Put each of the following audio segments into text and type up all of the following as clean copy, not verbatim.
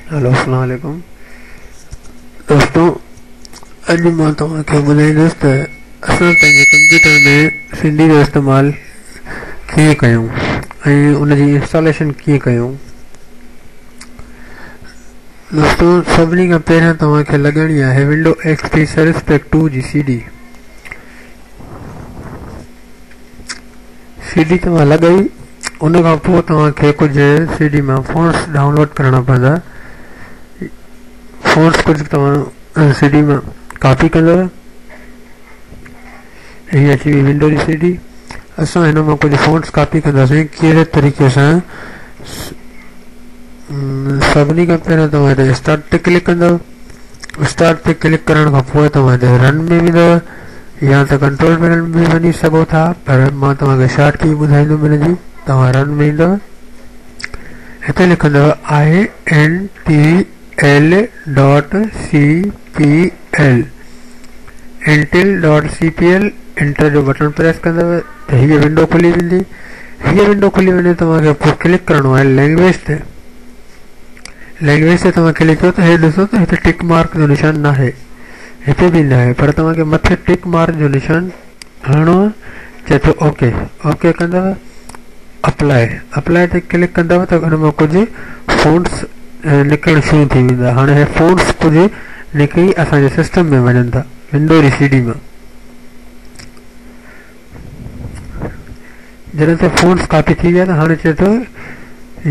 Hello अस्सलाम वालेकुम दोस्तों। अॼु मां तव्हांखे ॿुधाईंदुसि त असां पंहिंजे कंप्यूटर में सिंधी जो इस्तेमालु कीअं कयूं ऐं उनजी इंस्टॉलेशन कीअं कयूं। दोस्तों सभिनी खां पहिरियों तव्हांखे लॻाइणी आहे विंडो XP सर्विस पैक 2 जी CD तव्हां लॻाई। उन खां पोइ तव्हांखे कुझु CD मां फ़ॉन्ट्स डाउनलोड करणा पवंदा। फ़ॉन्ट्स कुझु तव्हां CD में कॉपी कंदव। हीअ अची वई विंडो जी CD। असां हिन मां कुझु फ़ॉन्ट्स कॉपी कंदासीं कहिड़े तरीक़े सां। सभिनी खां पहिरियों तव्हां हिते स्टार्ट ते क्लिक कंदव। स्टार्ट ते क्लिक करण खां पोइ तव्हां हिते रन में वेंदव या त कंट्रोल पैनल में वञी सघो था, पर मां तव्हांखे शॉर्ट की ॿुधाईंदुमि हिन जी। तव्हां रन में ईंदव, हिते लिखंदव INTL.CPL intel.cpl इंटर जो बटन प्रेस कंदव त हीअ विंडो खुली वेंदी। हीअ विंडो खुली वञे तव्हांखे पोइ क्लिक करिणो आहे लैंग्वेज ते। लैंग्वेज ते तव्हां क्लिक कयो त हे ॾिसो त हिते टिक मार्क जो निशान न आहे, हिते बि न आहे, पर तव्हांखे मथे टिक मार्क जो निशान हणिणो आहे। चए थो ओके। ओके कंदव, अप्लाई ते क्लिक कंदव त हुन मां कुझु फ़ॉन्ट्स निकिरणु शुरू थी वेंदा। हाणे हे फ़ॉन्ट्स कुझु निकिरी असांजे सिस्टम में वञनि था विंडो जी CD मां। जॾहिं त फ़ॉन्ट्स कॉपी थी विया त हाणे चए थो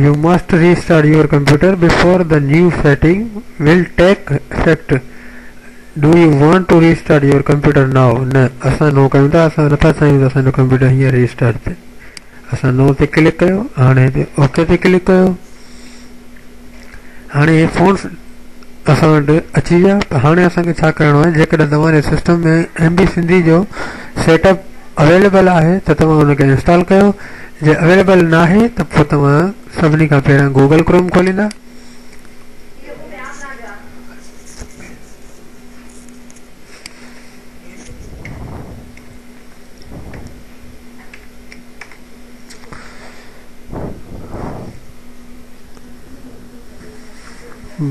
you must restart your computer before the new setting will take effect. Do you want to restart your computer now. न, असां नो कयूं था, असां नथा चाहियूं त असांजो कंप्यूटर हीअं रीस्टार्ट थिए। असां नो ते क्लिक कयो, हाणे हिते ओके ते क्लिक कयो। हाणे हे फ़ॉन्ट्स असां वटि अची विया। त हाणे असांखे छा करिणो आहे, जेकॾहिं तव्हांजे सिस्टम में MB सिंधी जो सेटअप अवेलेबल आहे त तव्हां हुनखे इंस्टॉल कयो। जे अवेलेबल न आहे त पोइ तव्हां सभिनी खां पहिरियों गूगल क्रोम खोलींदा।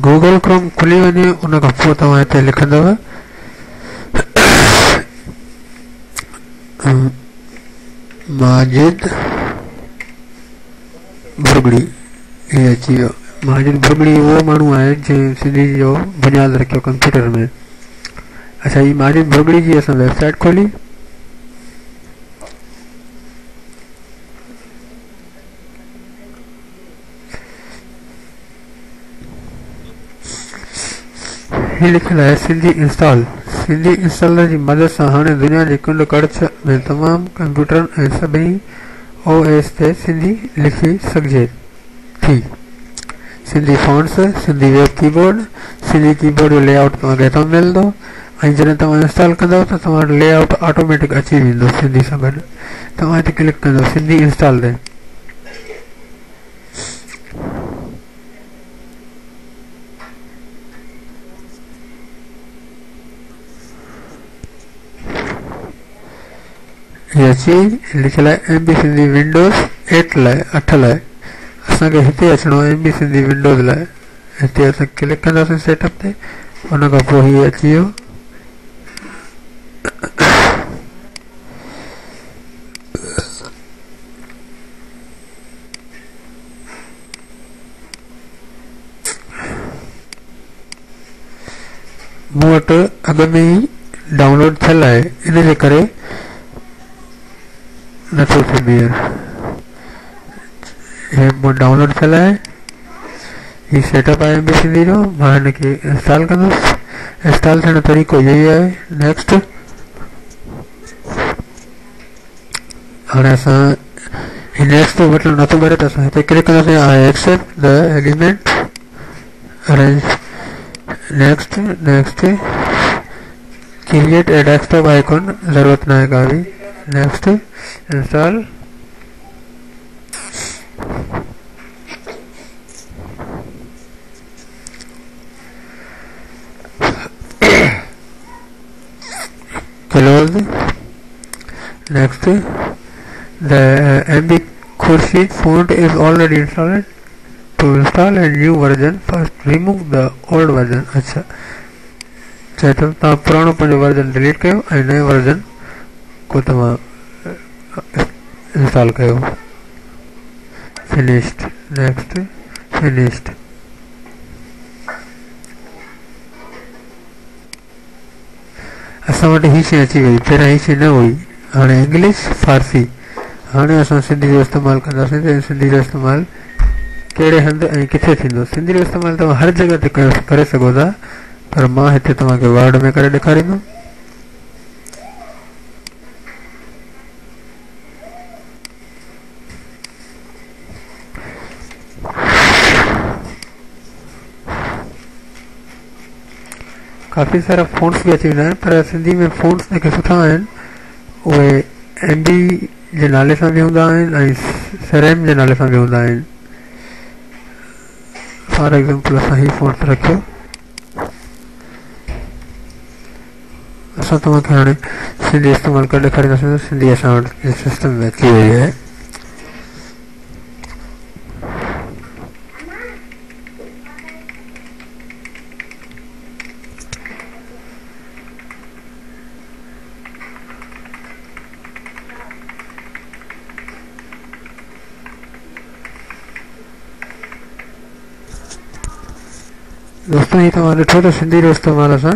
गूगल क्रोम खुली वञे, उन खां पोइ तव्हां हिते लिखंदव माजिद भुरगड़ी। ये अची वियो। माजिद भुरगड़ी उहो माण्हू आहे जंहिं सिंधी जो बुनियादु रखियो कंप्यूटर में। अच्छा, ही माजिद भुरगड़ी जी असां वेबसाइट खोली। ही लिखियलु आहे सिंधी इंस्टॉल। सिंधी इंस्टॉलर जी मदद सां हाणे दुनिया जे कुंड कड़छ में तमामु कंप्यूटरनि ऐं सभिनी OS ते सिंधी लिखी सघिजे थी। Sindhi fonts, Sindhi web keyboard, Sindhi keyboard जो लेआउट तव्हांखे हितां मिलंदो ऐं जॾहिं तव्हां इंस्टॉल कंदव त तव्हां लेआउट ऑटोमेटिक अची वेंदो सिंधी सां गॾु। तव्हां हिते क्लिक कंदव सिंधी इंस्टॉल ते। ये अची लिखियलु आहे MB सिंधी विंडोज़ 8 लाइ 8 लाइ। असांखे हिते अचिणो आहे MB सिंधी विंडोज़ लाइ। हिते असां क्लिक कंदासीं सेटअप ते, उन खां पोइ हीअ अची वियो। मूं वटि अॻ में ई डाउनलोड थियल आहे, इन जे करे नथो थिए ॿीहर। हे मूं डाउनलोड थियल आहे, ही सेटअप आहे MB सिंधी जो। मां हिनखे इंस्टॉल कंदुसि। इंस्टॉल थियण जो तरीक़ो इहो ई आहे। नेक्स्ट। हाणे असां ही नेक्स्ट जो बटन नथो भरे त असां हिते क्लिक कंदासीं I accept the agreement arrange. Next next create a desktop icon, ज़रूरत न आहे का बि। Next install. Close. Next the MB Khurshid font is already installed. To install a new version, first remove the old version. अच्छा चाहे तो तव्हां पुराणो पंहिंजो वर्जन डिलीट कयो ऐं नयो वर्जन को तव्हां इंस्टॉल कयो. फिनिश्ड. नेक्स्ट. फिनिश्ड. असां वटि ही शइ अची वई. पहिरियां ही शइ न हुई. हाणे इंग्लिश फारसी. हाणे असां सिंधी जो इस्तेमालु कंदासीं त सिंधी जो इस्तेमालु कहिड़े हंधि ऐं किथे थींदो. सिंधी जो इस्तेमालु तव्हां हर जॻह ते करे सघो था, पर मां हिते तव्हांखे वर्ड में करे ॾेखारींदुमि. काफ़ी सारा फ़ोन्स बि अची वेंदा आहिनि, पर सिंधी में फ़ोन्स जेके सुठा आहिनि उहे MB जे नाले सां बि हूंदा आहिनि ऐं सरनेम जे नाले सां बि हूंदा आहिनि. फॉर एग्ज़ाम्पल असां ही फ़ोन्स रखियो. असां तव्हांखे हाणे सिंधी इस्तेमालु करे ॾेखारींदासीं. सिंधी असां वटि सिस्टम में अची वई आहे. दोस्तों ही तव्हां ॾिठो त सिंधी जो इस्तेमालु असां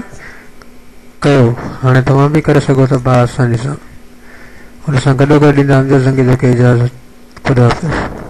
कयो. हाणे तव्हां बि करे सघो था बआसानी सां. हुन सां गॾोगॾु ॾींदा आहिनि जो ज़ंगी जो के इजाज़त. ख़ुदा हाफ़िज़.